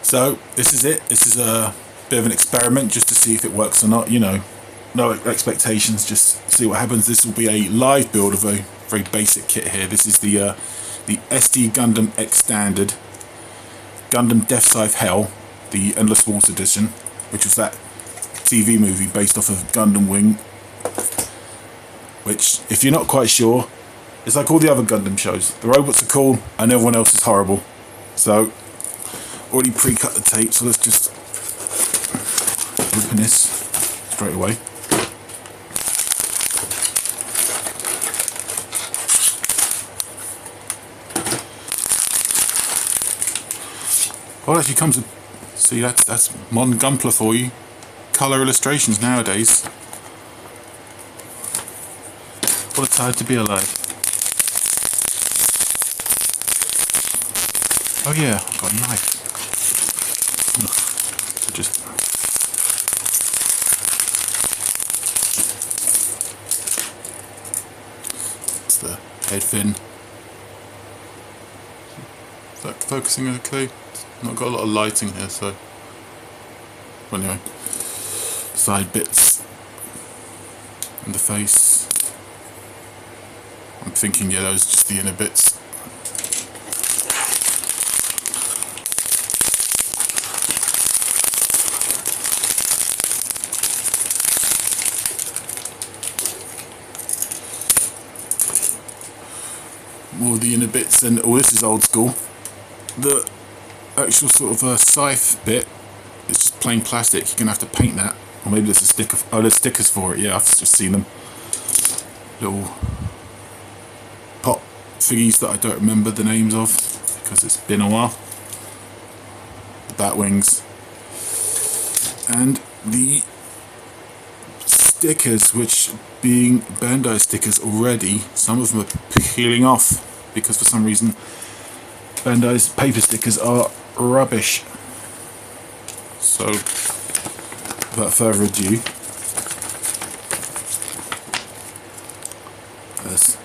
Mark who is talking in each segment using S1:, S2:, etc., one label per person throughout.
S1: So this is it. This is a bit of an experiment just to see if it works or not. You know, no expectations, just see what happens. This will be a live build of a very basic kit here. This is the SD Gundam X Standard Gundam Deathscythe Hell, the Endless Wars edition, which was that TV movie based off of Gundam Wing, which, if you're not quite sure, it's like all the other Gundam shows. The robots are cool and everyone else is horrible. So, already pre-cut the tape, so let's just open this straight away. Oh, it actually comes with, see, that's modern Gunpla for you. Colour illustrations nowadays. What a time to be alive. Oh yeah, I've got a knife. So just that's the head fin. Is that focusing okay? Not got a lot of lighting here, so well, anyway. Side bits and the face. I'm thinking, yeah, those are just the inner bits. More of the inner bits, and oh, this is old school. The actual sort of scythe bit is just plain plastic. You're gonna have to paint that, or maybe there's a sticker. Oh, there's stickers for it. Yeah, I've just seen them. Little pop figgies that I don't remember the names of because it's been a while. The bat wings and the stickers, which being Bandai stickers already, some of them are peeling off because for some reason Bandai's paper stickers are rubbish. So, without further ado, let's,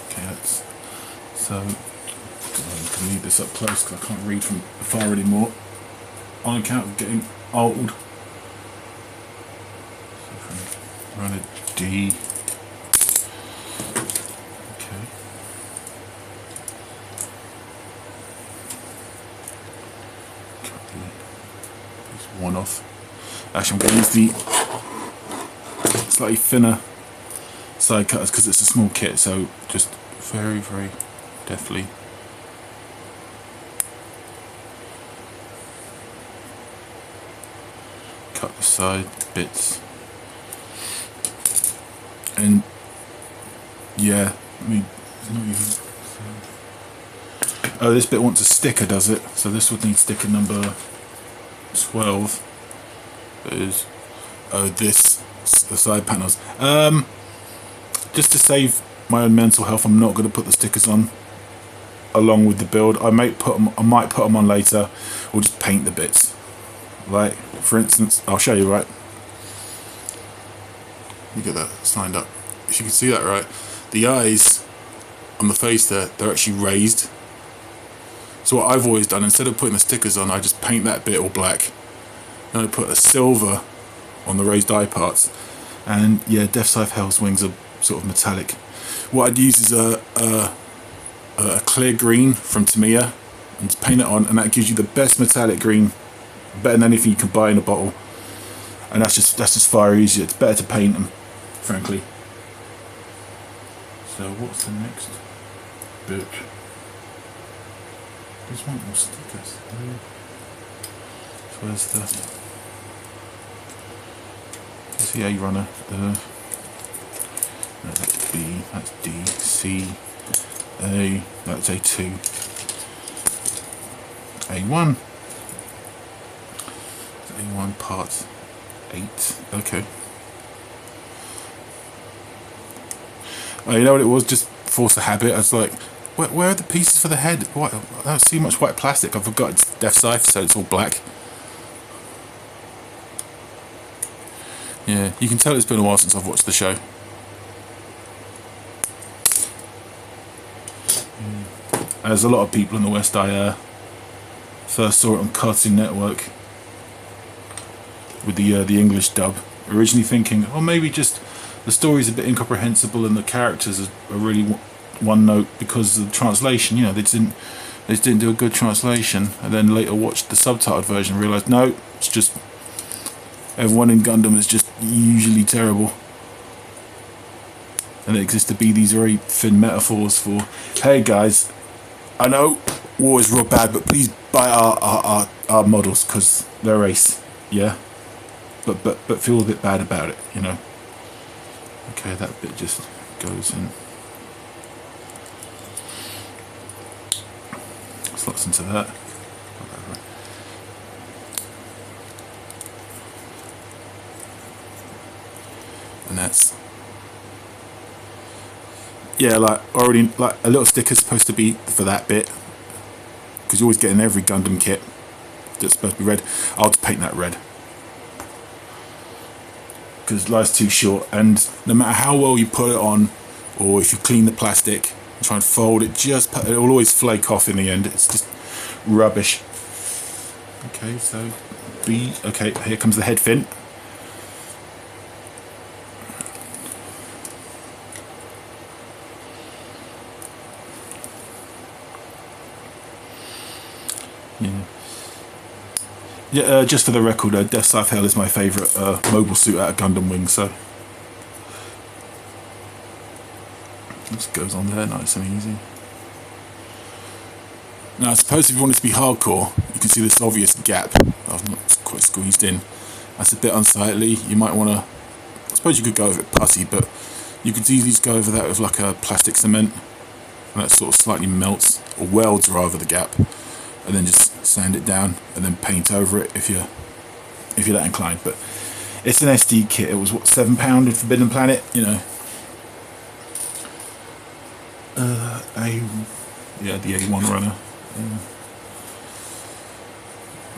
S1: okay, that's, so I can leave this up close because I can't read from far anymore on account of getting old. So if I run a D. One off. Actually, I'm going to use the slightly thinner side cutters because it's a small kit, so just very, very deftly. Cut the side bits. And yeah, I mean, it's not even. Oh, this bit wants a sticker, does it? So this would need sticker number 12 is this, the side panels. Just to save my own mental health, I'm not going to put the stickers on along with the build. I might put them on later, or just paint the bits. Like, for instance, I'll show you, right? Let me get that signed up. If you can see that, right? The eyes on the face there, they're actually raised. So what I've always done, instead of putting the stickers on, I just paint that bit all black. Then I put a silver on the raised eye parts. And yeah, Deathscythe Hell's wings are sort of metallic. What I'd use is a clear green from Tamiya and just paint it on, and that gives you the best metallic green, better than anything you can buy in a bottle. And that's just far easier. It's better to paint them, frankly. So what's the next bit? There's one more stickers. So where's the A runner? No, that's B, that's D, C, A, that's A2, A1, A1 part 8, okay. Oh, you know what it was? Just force of habit. I was like, where are the pieces for the head? What? I don't see much white plastic. I forgot it's Deathscythe, so it's all black. Yeah, you can tell it's been a while since I've watched the show. as a lot of people in the West, I first saw it on Cartoon Network with the English dub. Originally thinking, oh, maybe just the story's a bit incomprehensible and the characters are really one note because of the translation. You know, they just didn't do a good translation. And then later watched the subtitled version and realised, no, it's just everyone in Gundam is just usually terrible. And there exists to be these very thin metaphors for, hey guys, I know war is real bad, but please buy our models because they're ace, yeah. But feel a bit bad about it, you know. Okay, that bit just goes in. Slots into that. And that's, yeah, like already, like a little sticker's supposed to be for that bit, because you always get in every Gundam kit that's supposed to be red. I'll just paint that red because life's too short, and no matter how well you put it on, or if you clean the plastic and try and fold it, it will always flake off in the end. It's just rubbish. Okay, so B. Okay, here comes the head fin. Yeah, just for the record, Deathscythe Hell is my favourite mobile suit out of Gundam Wing, so this goes on there nice and easy. Now I suppose if you want it to be hardcore, you can see this obvious gap. I've not quite squeezed in. That's a bit unsightly. You might want to, I suppose you could go over it putty, but you could easily just go over that with like a plastic cement, and that sort of slightly melts, or welds rather, the gap, and then just sand it down and then paint over it if you're that inclined. But it's an SD kit. It was what, £7 in Forbidden Planet, you know. Yeah, the A1 runner.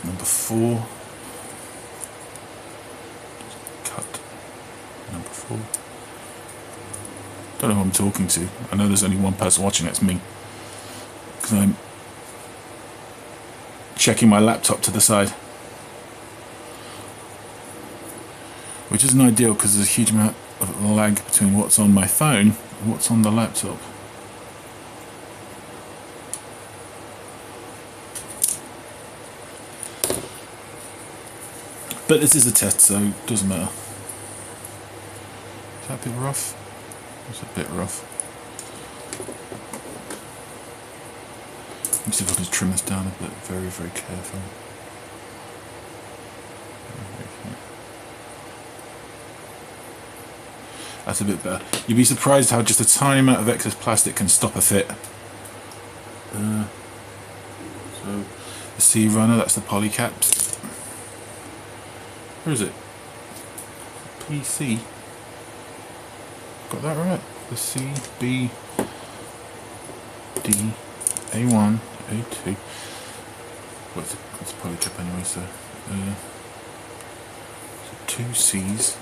S1: Number 4. Cut. Number 4. Don't know who I'm talking to. I know there's only one person watching. That's me. Because I'm checking my laptop to the side, which isn't ideal because there's a huge amount of lag between what's on my phone and what's on the laptop. But this is a test, so it doesn't matter. Is that a bit rough? It's a bit rough. Let me see if I can trim this down a bit, very, very carefully. That's a bit better. You'd be surprised how just a tiny amount of excess plastic can stop a fit. So, the C runner, that's the polycaps. Where is it? PC. Got that right? The C, B, D, A1, A2. Well, it's a polycap anyway, so 2 C's.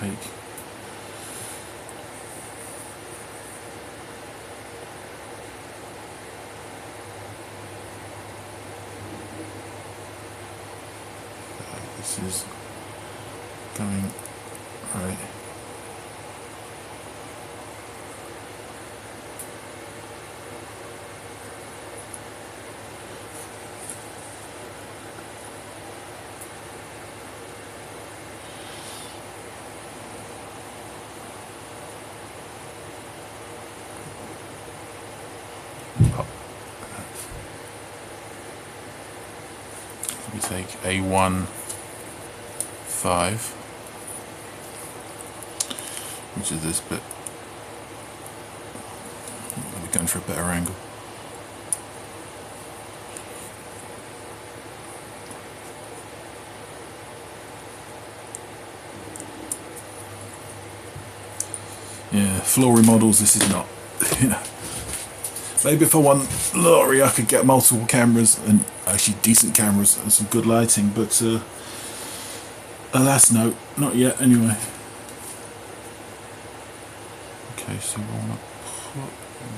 S1: Take this is going right. We take A1 5, which is this bit. We're going for a better angle. Yeah, floor remodels, this is not. Yeah. Maybe if I won lottery I could get multiple cameras, and actually decent cameras and some good lighting, but alas no, not yet anyway. Okay, so we want to put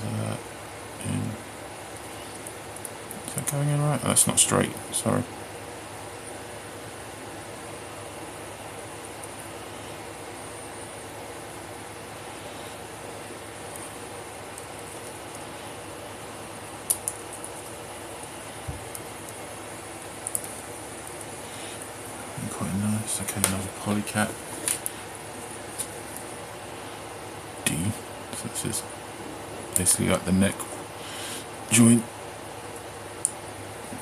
S1: that in. Is that going in right? Oh, that's not straight, sorry. Quite nice. Okay, another polycap. D. So this is basically like the neck joint.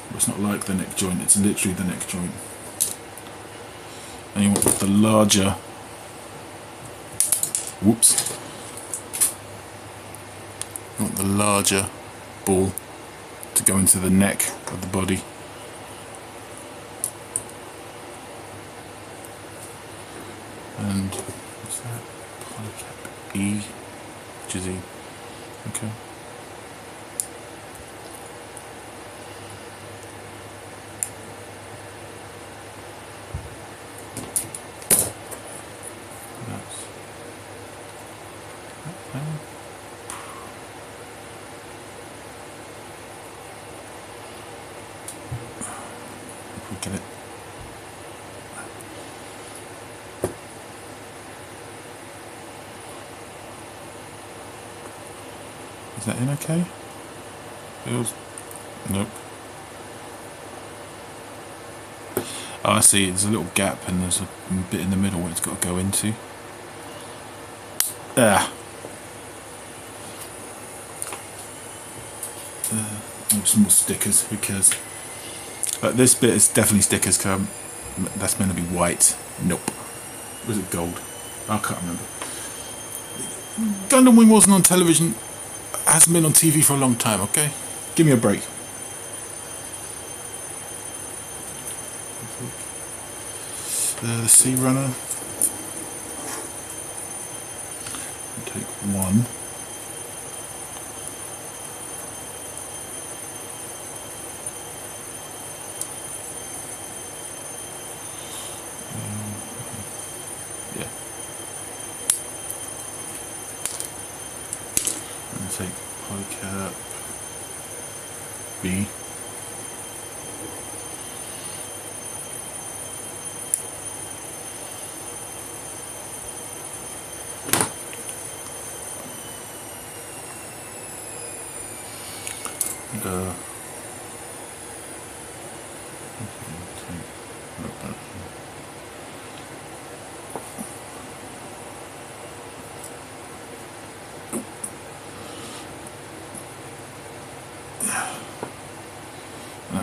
S1: Well, it's not like the neck joint, it's literally the neck joint. And you want the larger, whoops, you want the larger ball to go into the neck of the body. And what's that? Polycap E, which is E. Okay. If we get it. Is that in okay? Feels. Nope. Oh, I see. There's a little gap and there's a bit in the middle where it's got to go into. Ah. Some more stickers. Who cares? But this bit is definitely stickers. Cause that's meant to be white. Nope. Was it gold? I can't remember. Gundam Wing wasn't on television. Hasn't been on TV for a long time. Okay, give me a break. The Sea Runner. Take one. Yeah. And take polycap B.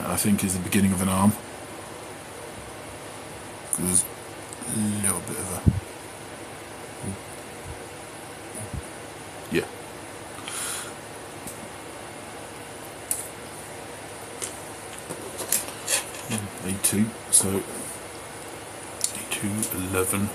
S1: I think is the beginning of an arm. There's a little bit of a... Yeah. A2, so A2, 11.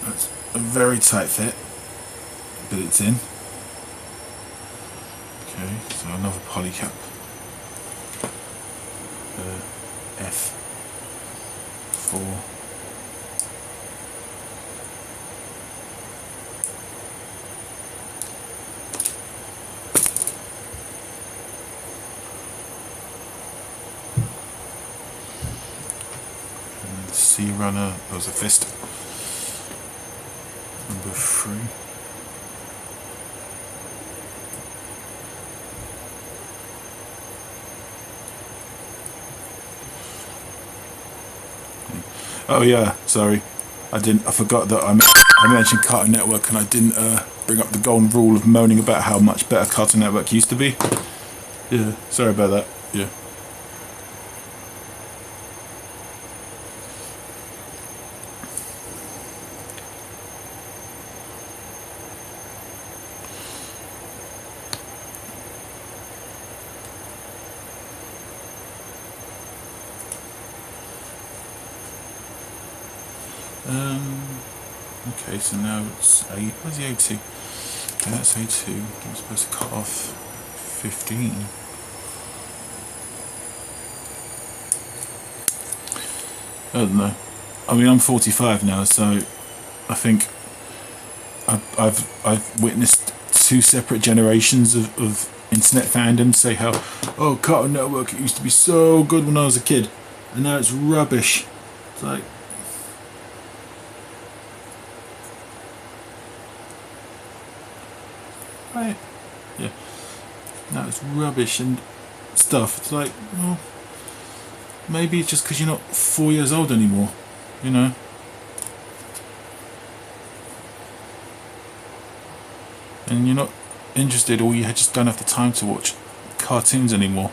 S1: That's a very tight fit, but it's in. Okay, so another polycap. F4. And the Sea Runner, that was a fist. Number 3. Oh yeah, sorry. I forgot that I mentioned Cartoon Network and I didn't bring up the golden rule of moaning about how much better Cartoon Network used to be. Yeah, sorry about that. Yeah. Okay, so now it's A. Where's the A2? Okay, that's A2. I'm supposed to cut off 15. I don't know. I mean, I'm 45 now, so I think I've witnessed two separate generations of internet fandom say how, oh, Cartoon Network, it used to be so good when I was a kid, and now it's rubbish. It's like, right, yeah, now it's rubbish and stuff. It's like, well, maybe it's just because you're not 4 years old anymore, you know. And you're not interested, or you just don't have the time to watch cartoons anymore.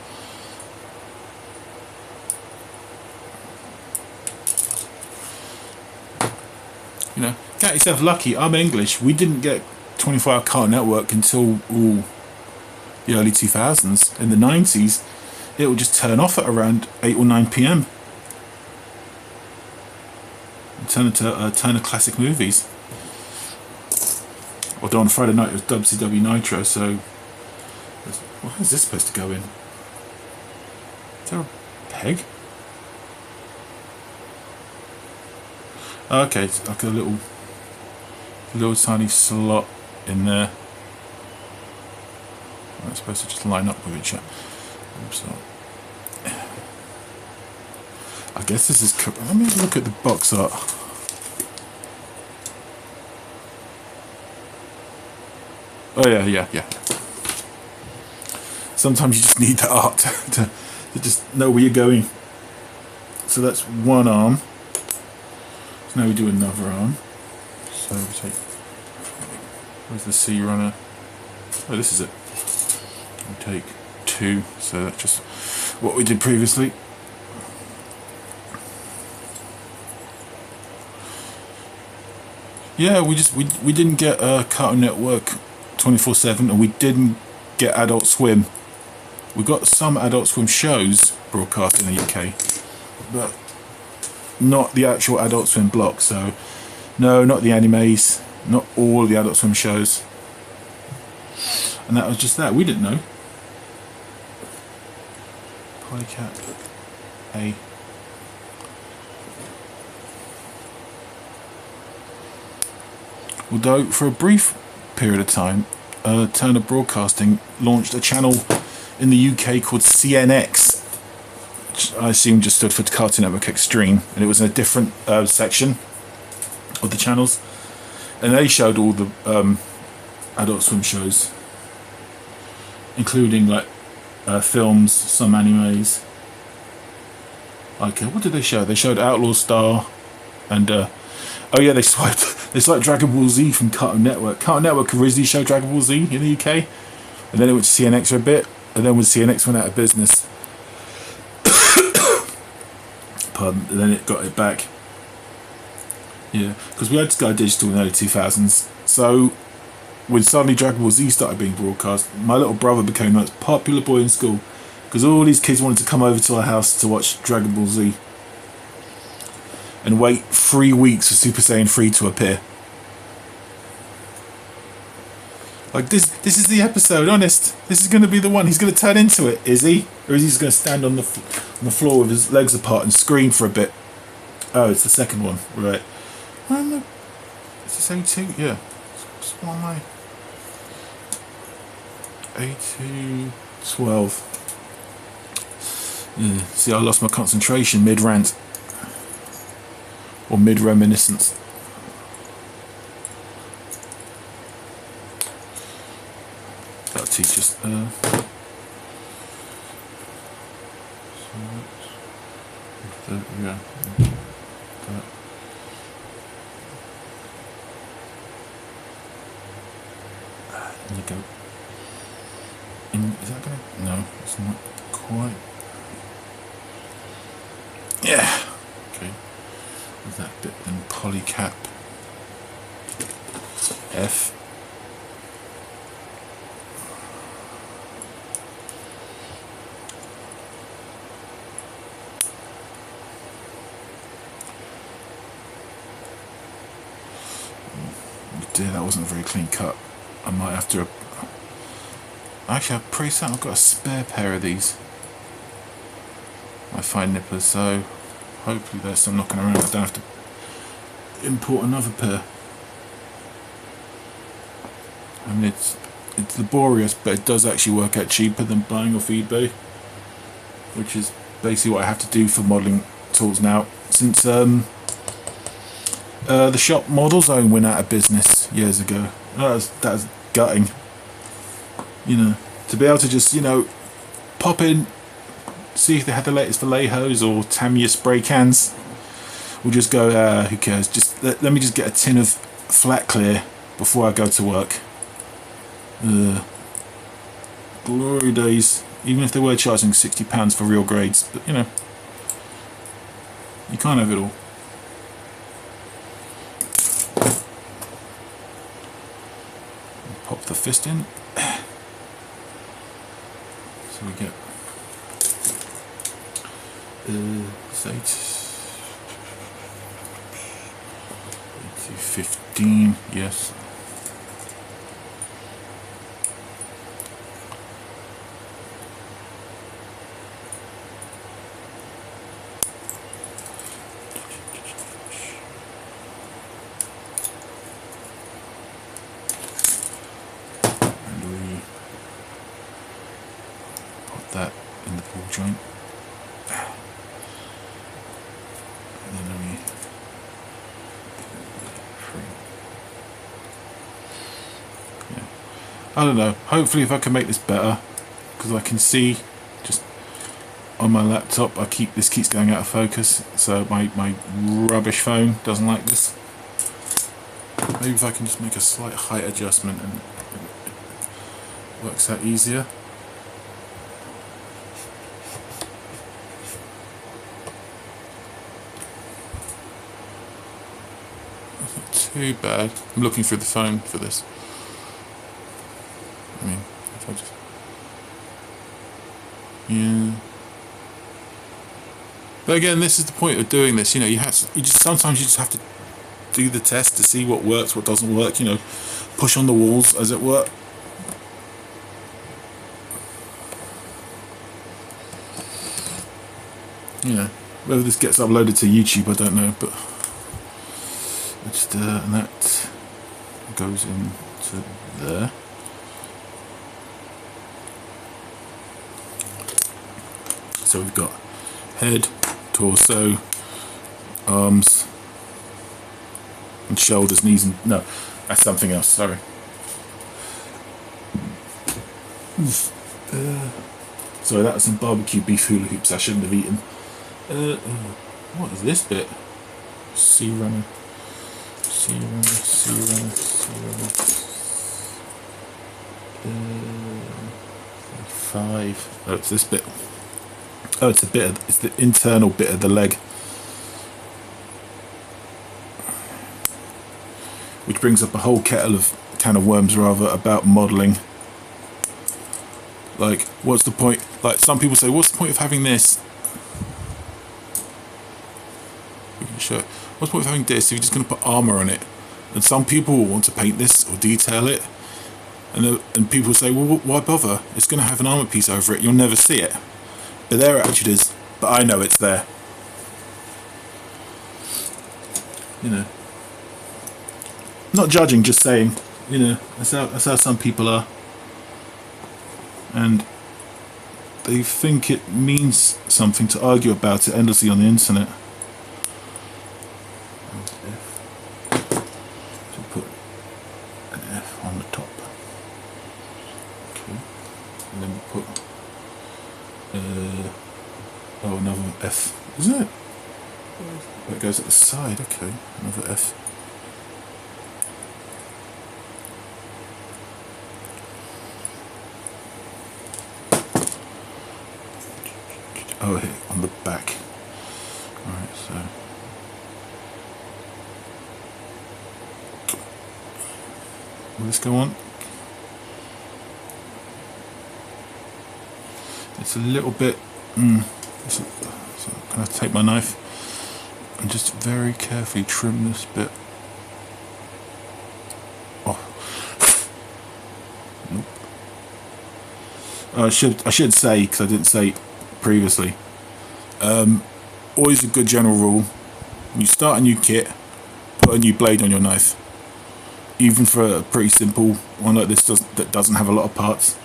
S1: You know, count yourself lucky. I'm English. We didn't get 24-hour Cartoon Network until the early 2000s. In the 90s, it would just turn off at around 8 or 9 p.m. and turn into Turner Classic Movies. Although on Friday night it was WCW Nitro, so what is this supposed to go in? Is there a peg? Okay, it's like a little tiny slot in there. It's supposed to just line up with each other. So, I guess this is. Let me look at the box art. Oh yeah. Sometimes you just need the art to just know where you're going. So that's one arm. So now we do another arm. So we take. Where's the C runner? Oh, this is it. We take 2. So that's just what we did previously. Yeah, we didn't get Cartoon Network 24/7, and we didn't get Adult Swim. We got some Adult Swim shows broadcast in the UK, but not the actual Adult Swim block. So no, not the animes, not all the Adult Swim shows. And that was just that. We didn't know. Polycat A. Although for a brief period of time, Turner Broadcasting launched a channel in the UK called CNX, which I assume just stood for Cartoon Network Extreme, and it was in a different section of the channels, and they showed all the Adult Swim shows, including like films, some animes. Okay, what did they show? They showed Outlaw Star, and oh yeah, they swiped Dragon Ball Z from Cartoon Network. Cartoon Network originally showed Dragon Ball Z in the UK, and then it went to CNX for a bit, and then when CNX went out of business, pardon, and then it got it back. Yeah, because we had Sky Digital in the early 2000s, so when suddenly Dragon Ball Z started being broadcast, my little brother became the most popular boy in school, because all these kids wanted to come over to our house to watch Dragon Ball Z and wait 3 weeks for Super Saiyan 3 to appear. Like, this is the episode, honest. This is going to be the one. He's going to turn into it, is he? Or is he just going to stand on the floor with his legs apart and scream for a bit? Oh, it's the second one, right. Is this A2? Yeah. What am I? A2 12. Yeah. See, I lost my concentration mid-rant. Or mid-reminiscence. That'll teach us. Yeah. that. There you go. Is that gonna? No, it's not quite. Yeah. Okay. With that bit then polycap F. Dear, that wasn't a very clean cut. I might have to. Actually, I'm pretty certain I've got a spare pair of these. My fine nippers, so hopefully there's some knocking around. I don't have to import another pair. I mean, it's laborious, but it does actually work out cheaper than buying off eBay, which is basically what I have to do for modelling tools now, since the shop Model Zone went out of business years ago. That was gutting. You know, to be able to just, you know, pop in, see if they had the latest Vallejos or Tamiya spray cans. We'll just go, who cares? Just let me just get a tin of flat clear before I go to work. Glory days. Even if they were charging £60 for real grades, but you know, you can't have it all. Pop the fist in. So we get 15, yes. That in the ball joint, and then I don't know, hopefully if I can make this better, because I can see just on my laptop this keeps going out of focus, so my rubbish phone doesn't like this. Maybe if I can just make a slight height adjustment and it works out easier. Too bad. I'm looking through the phone for this. I mean, if I just... Yeah. But again, this is the point of doing this. You know, sometimes you just have to do the test to see what works, what doesn't work. You know, push on the walls, as it were. You know, whether this gets uploaded to YouTube, I don't know, but. And that goes into there. So we've got head, torso, arms, and shoulders, knees, and no, that's something else. Sorry. Sorry, that was some barbecue beef hula hoops I shouldn't have eaten. What is this bit? Sea runner. 5. Oh, it's this bit. Oh, it's the internal bit of the leg, which brings up a whole can of worms rather about modelling. Like, what's the point? Like, some people say, what's the point of having this? We can show it. What's the point of having this if you're just going to put armour on it? And some people will want to paint this or detail it, and people say, well, why bother? It's going to have an armour piece over it. You'll never see it. But there it actually is. But I know it's there. You know. Not judging, just saying. You know, that's how some people are. And they think it means something to argue about it endlessly on the internet. On the top. Okay. And then we put another F. Isn't it? Oh, it goes at the side, okay. Another F. Oh, here, on the back. Alright, so... will this go on? It's a little bit... so can I take my knife and just very carefully trim this bit? Oh. Nope. I should say, because I didn't say previously, always a good general rule: when you start a new kit, put a new blade on your knife. Even for a pretty simple one like this that doesn't have a lot of parts,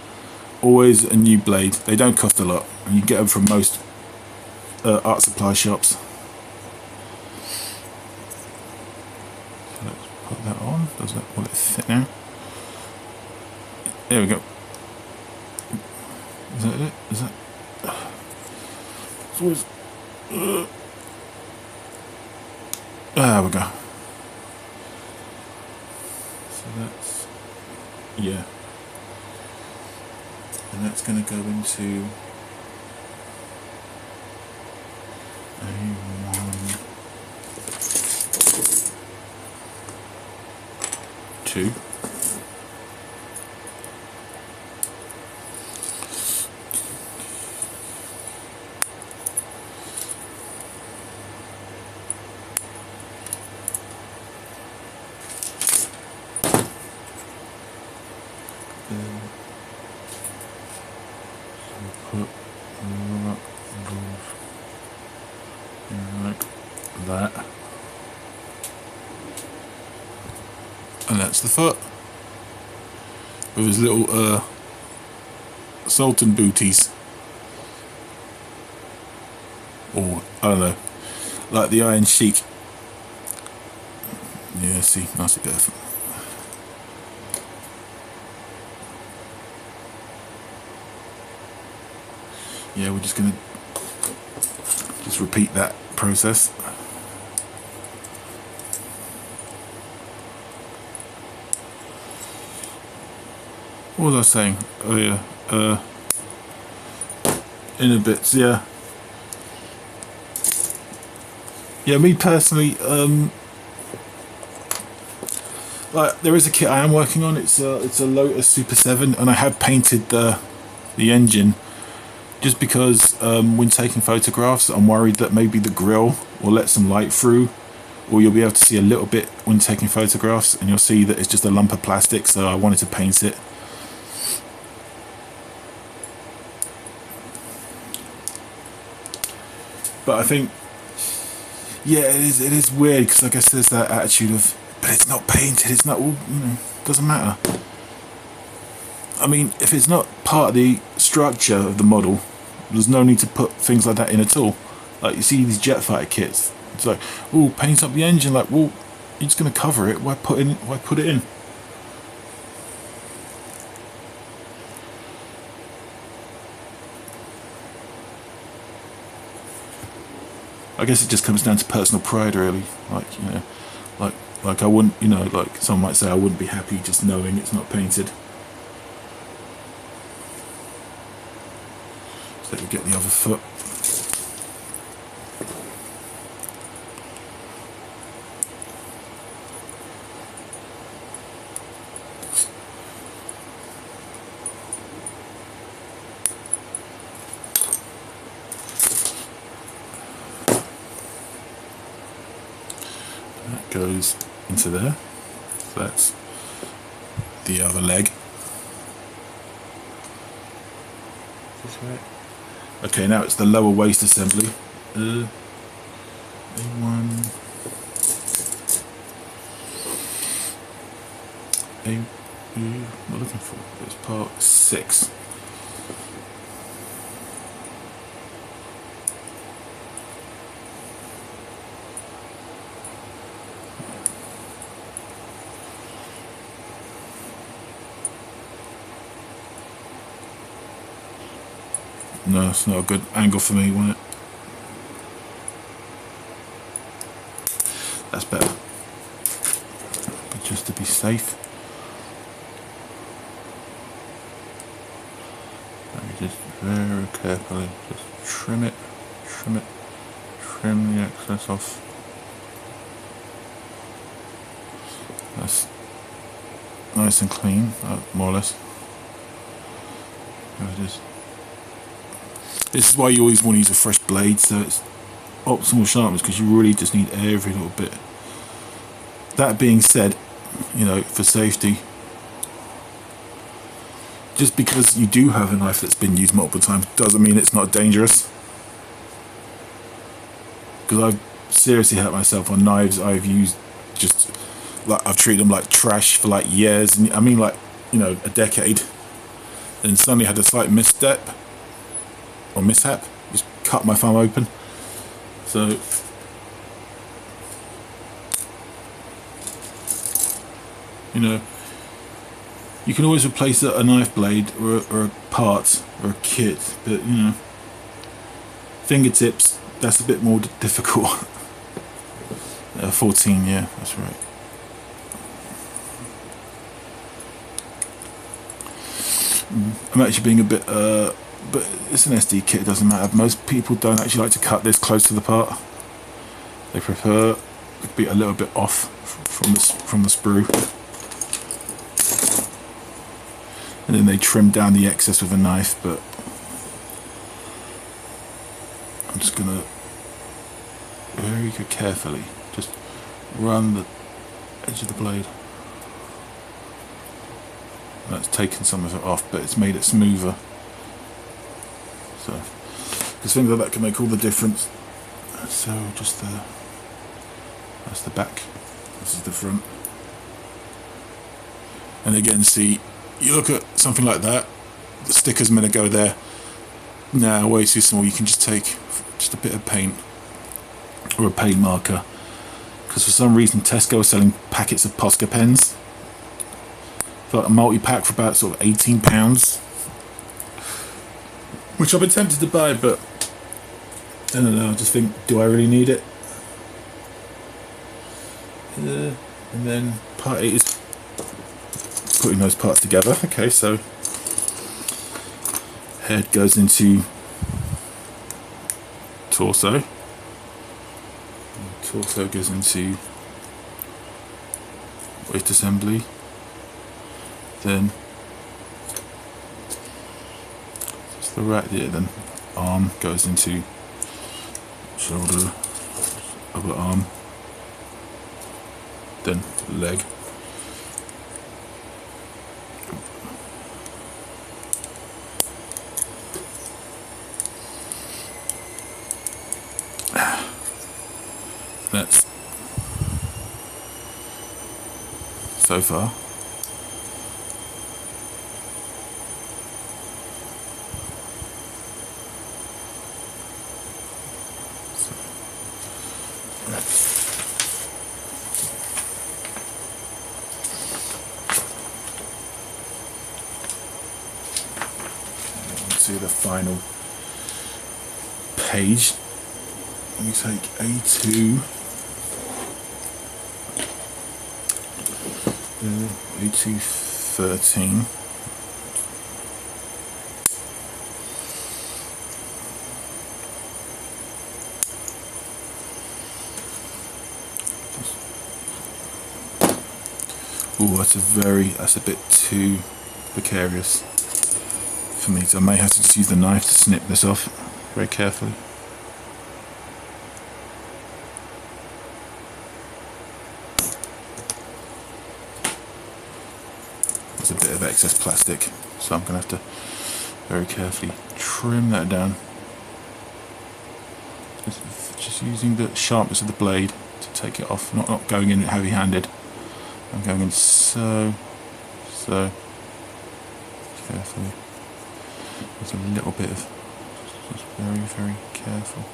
S1: always a new blade. They don't cost a lot, and you can get them from most art supply shops. So let's put that on. Does that will it fit now? There we go. Is that it? Is that? It's always. There we go. So that's, yeah, and that's going to go into A1, 2. Put like that, and that's the foot with his little sultan booties, or I don't know, like the Iron Sheik. Yeah, see, nice bit of. Yeah, we're just gonna just repeat that process. What was I saying? Oh yeah, inner bits. Yeah, yeah. Me personally, like there is a kit I am working on. It's a Lotus Super 7, and I have painted the engine. Just because when taking photographs, I'm worried that maybe the grill will let some light through, or you'll be able to see a little bit when taking photographs, and you'll see that it's just a lump of plastic, so I wanted to paint it. But I think, yeah, it is weird, because I guess there's that attitude of, but it's not painted, it's not, well, you know, doesn't matter. I mean, if it's not part of the structure of the model, there's no need to put things like that in at all. Like you see these jet fighter kits, it's like, oh, paint up the engine. Like, well, you're just going to cover it. Why put it in? I guess it just comes down to personal pride, really. Like, you know, like I wouldn't, you know, like someone might say, I wouldn't be happy just knowing it's not painted. So we get the other foot. That goes into there. So that's the other leg. This way. Okay, now it's the lower waist assembly. A1. What am I looking for? It's part 6. No, it's not a good angle for me, wasn't it? That's better. But just to be safe, just very carefully just trim it, trim the excess off. That's nice and clean, more or less. There it is. This is why you always want to use a fresh blade, so it's optimal sharpness, because you really just need every little bit. That being said, you know, for safety, just because you do have a knife that's been used multiple times doesn't mean it's not dangerous. Because I've seriously hurt myself on knives I've used, just like I've treated them like trash for like years, and I mean like, you know, a decade, and suddenly had a slight misstep or mishap, just cut my thumb open. So you know, you can always replace a knife blade or a part or a kit, but you know, fingertips, that's a bit more difficult. 14, yeah, that's right. I'm actually being a bit, but it's an SD kit, it doesn't matter. Most people don't actually like to cut this close to the part. They prefer to be a little bit off from the sprue. And then they trim down the excess with a knife, but I'm just gonna very carefully just run the edge of the blade. That's taken some of it off, but it's made it smoother. So, because things like that can make all the difference. So just that's the back. This is the front. And again, see, you look at something like that, the sticker's meant to go there. Nah, way too small. You can just take just a bit of paint or a paint marker, because for some reason Tesco are selling packets of Posca pens, like a multi-pack for about sort of £18, which I've been tempted to buy, but I don't know, I just think, do I really need it? And then part 8 is putting those parts together. Okay, so head goes into torso, torso goes into waist assembly, then it's the right there, then arm goes into shoulder, other arm, then leg. That's so far. See the final page. Let me take A2, A213. Oh, that's a bit too precarious for me, so I may have to just use the knife to snip this off very carefully. There's a bit of excess plastic, so I'm going to have to very carefully trim that down. Just using the sharpness of the blade to take it off, not going in heavy-handed. I'm going in so carefully. There's a little bit of, just very careful.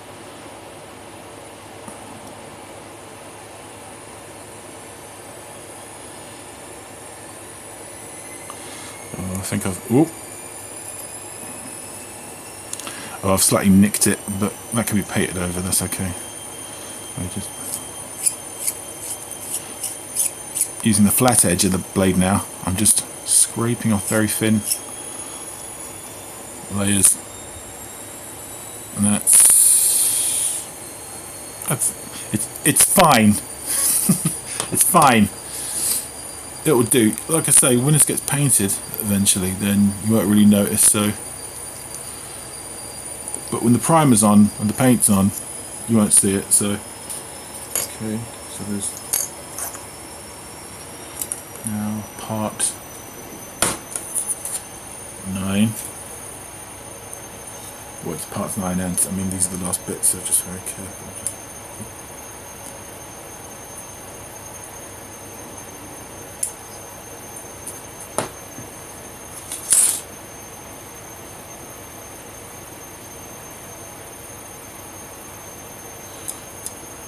S1: I think I've slightly nicked it, but that can be painted over, that's okay. I just using the flat edge of the blade now. I'm just scraping off very thin layers, and it's fine. It's fine. It'll do. Like I say, when this gets painted eventually, then you won't really notice. So, but when the primer's on, when the paint's on, you won't see it. So, okay. So there's now part 9. Well, it's parts 9 and I mean these are the last bits, so just very careful.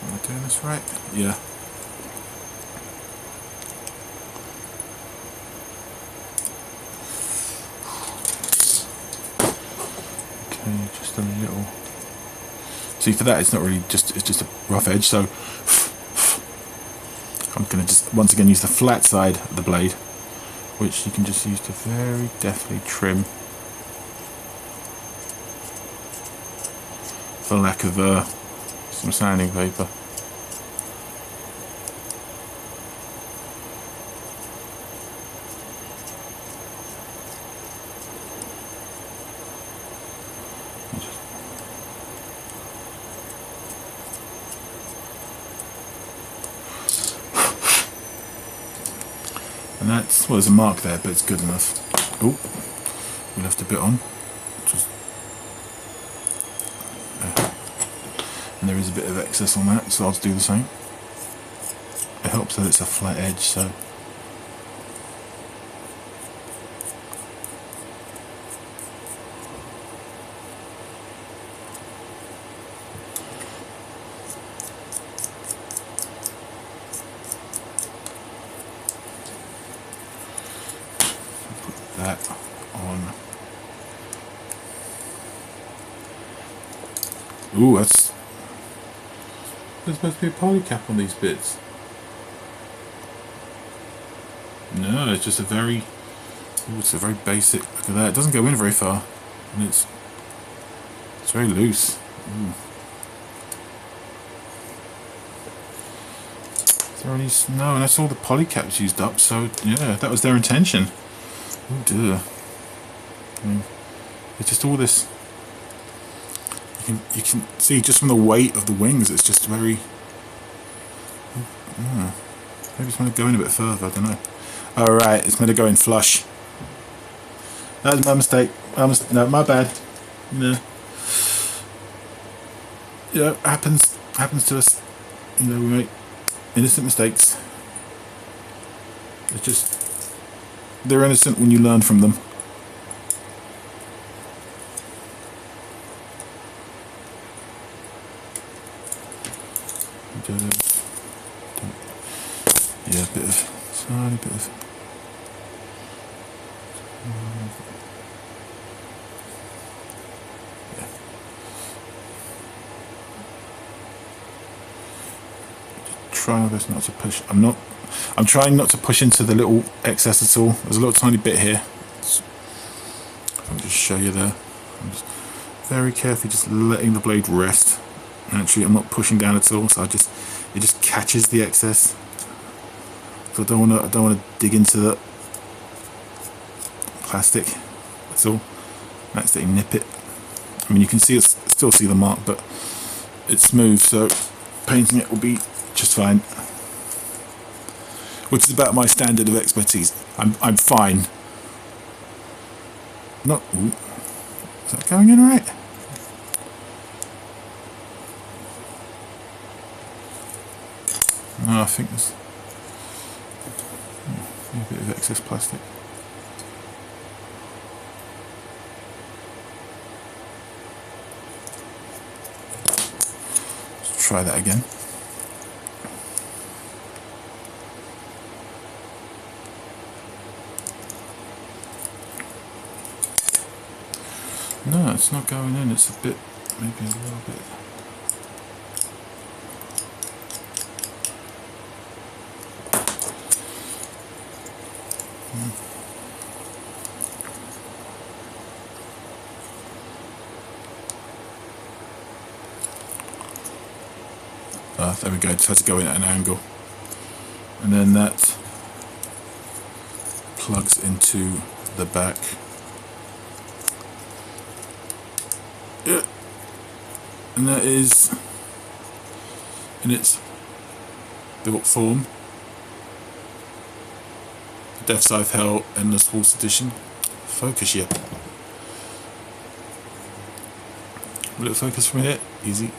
S1: Am I doing this right? Yeah. Just a little. See, for that it's not really just, it's just a rough edge, so I'm going to just once again use the flat side of the blade, which you can just use to very deftly trim for lack of some sanding paper. And that's, well, there's a mark there, but it's good enough. Oh, we left a bit on. Just, and there is a bit of excess on that, so I'll do the same. It helps that it's a flat edge, so. That on. Ooh, there's supposed to be a poly cap on these bits. No, it's just a very, ooh, it's a very basic. Look at that. It doesn't go in very far, and it's very loose. Ooh. Is there any? No, and that's all the poly caps used up. So yeah, that was their intention. Oh dear. I mean, it's just all this. You can see just from the weight of the wings, it's just very. Maybe it's meant to go in a bit further. I don't know. All right, it's meant to go in flush. That was my mistake. No, my bad. You know, happens to us. You know, we make innocent mistakes. It's just. They're innocent when you learn from them. Yeah, a bit of, tiny bit of. Yeah. Try my best not to push. I'm trying not to push into the little excess at all. There's a little tiny bit here. I'll just show you there. I'm just very carefully just letting the blade rest. Actually, I'm not pushing down at all, so it just catches the excess. So I don't want to dig into the plastic at all. That's to nip it. I mean, you can still see the mark, but it's smooth, so painting it will be just fine. Which is about my standard of expertise. I'm fine. Not. Ooh, is that going in right? No, I think there's a bit of excess plastic. Let's try that again. No, it's not going in. It's a bit, maybe a little bit. There we go, just had to go in at an angle. And then that plugs into the back. Yeah. And that is in its built form. Deathscythe Hell Endless Waltz Edition. Focus, yeah. Will it focus from here? Easy.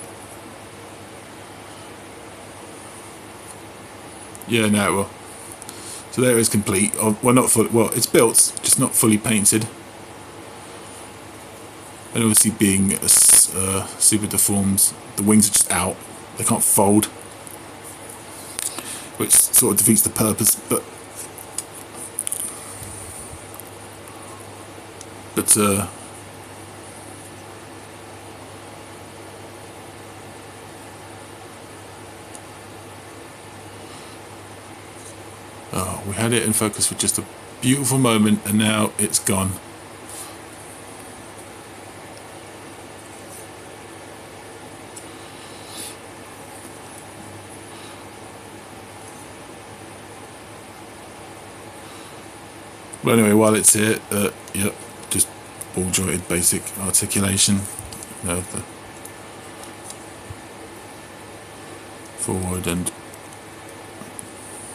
S1: Yeah, now it will. So there it is, complete. Well, not fully. Well, it's built, just not fully painted. And obviously, being super deformed, the wings are just out. They can't fold, which sort of defeats the purpose. But oh, we had it in focus for just a beautiful moment, and now it's gone. But anyway, while it's here, yep, just ball jointed basic articulation. The forward and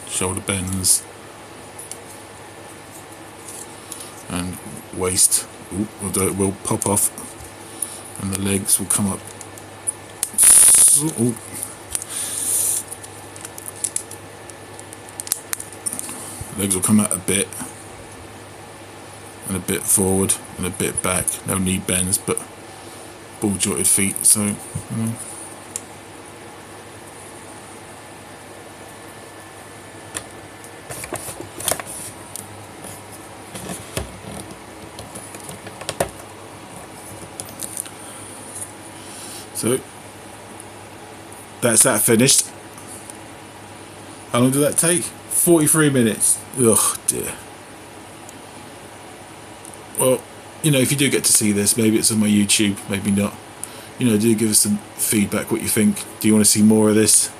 S1: shoulder bends and waist will pop off, and the legs will come up. Legs will come out a bit, and a bit forward and a bit back. No knee bends, but ball jointed feet. So you know. So that's that finished. How long did that take? 43 minutes. Ugh, dear. Well, you know, if you do get to see this, maybe it's on my YouTube, maybe not. You know, do give us some feedback, what you think. Do you want to see more of this?